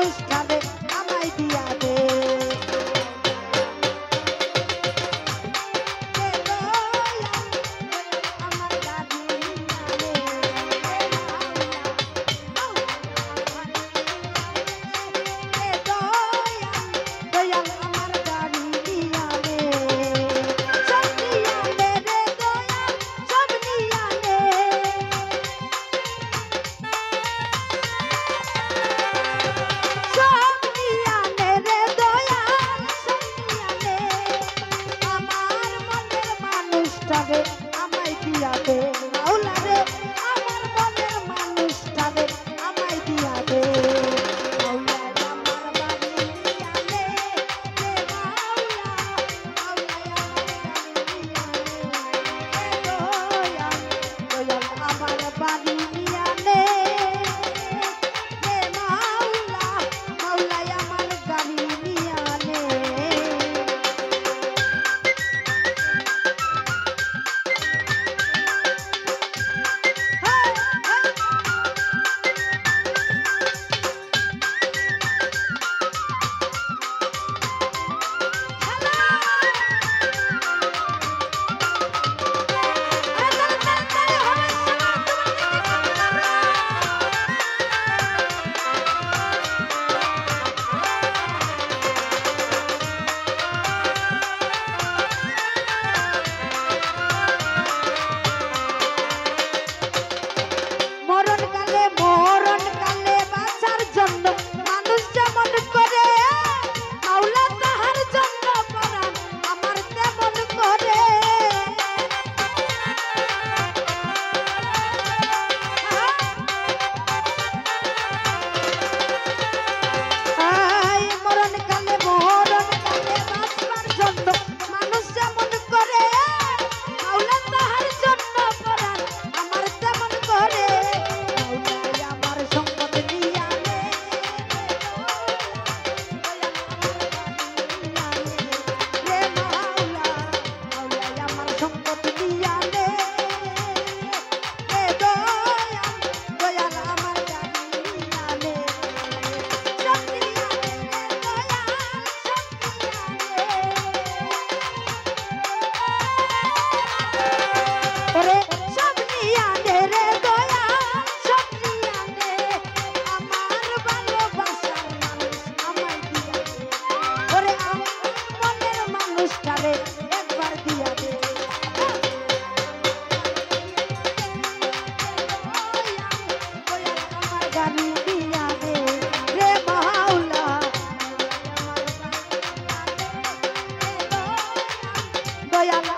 মানুষটারে আমায় দিয়া দে। আমায় দিয়া দে মাওলা রে, আমার মনের মানুষটারে আমায় দিয়া দে। মাওলা আমার বাড়ি দিয়া দে, রে মাওলা, মাওলা আমার বাড়ি দিয়া দে, রে মাওলা, মাওলা আমার গাড়ি দিয়া দে।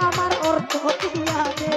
আমার অর্থ দিয়া দে।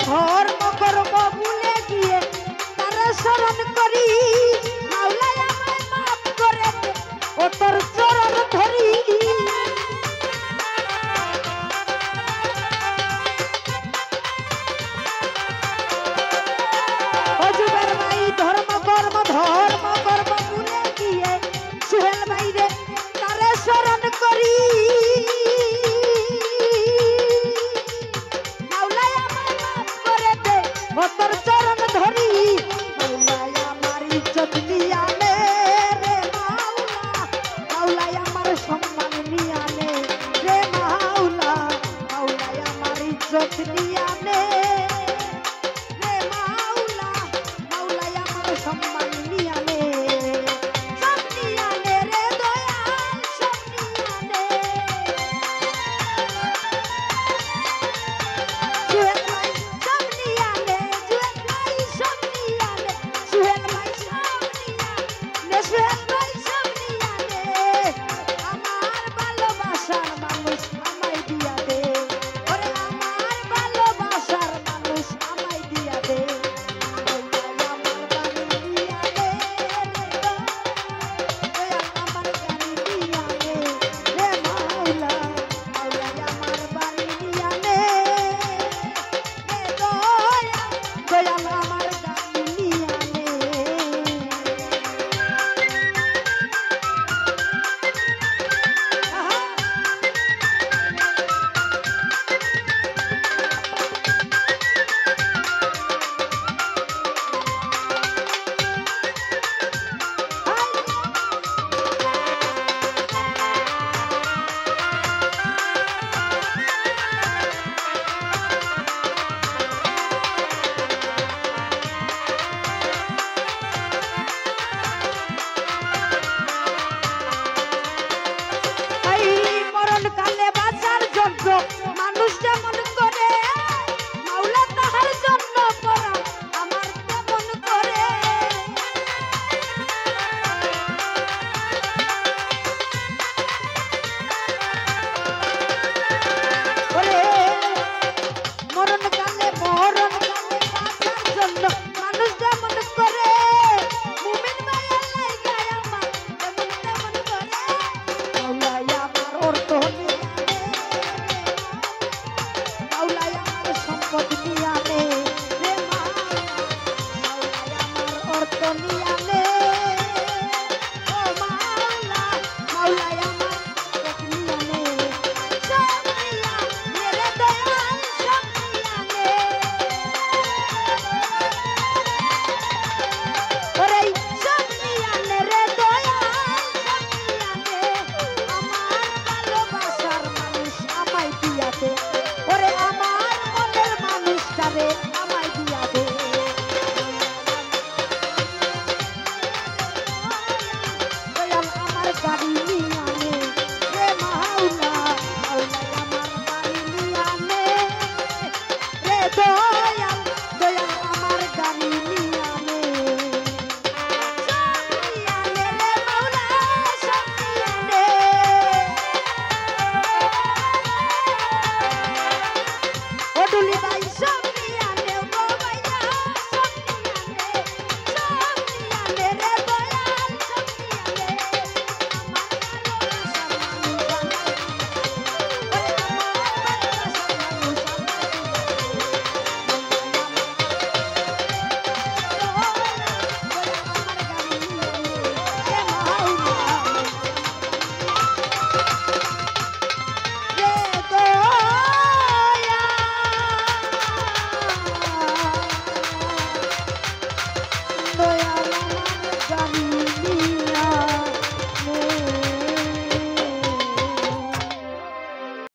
ধর্ম কর্ম ভুলে গিয়ে তারা স্মরণ করি, মাওলা আমায় মাফ করে দে, ও তোর চরণ ধরি। ও যুগের ভাই ধর্ম কর্ম ভুলে গিয়ে সুহেল ভাই রে তারা স্মরণ করি, তোর চরণ ধরি। মাওলা আমার ইজ্জত নিয়া নে রে মাওলা, মাওলা আমার সম্মান নিয়া নে রে মাওলা, মাওলা আমার ইজ্জত নিয়া নে।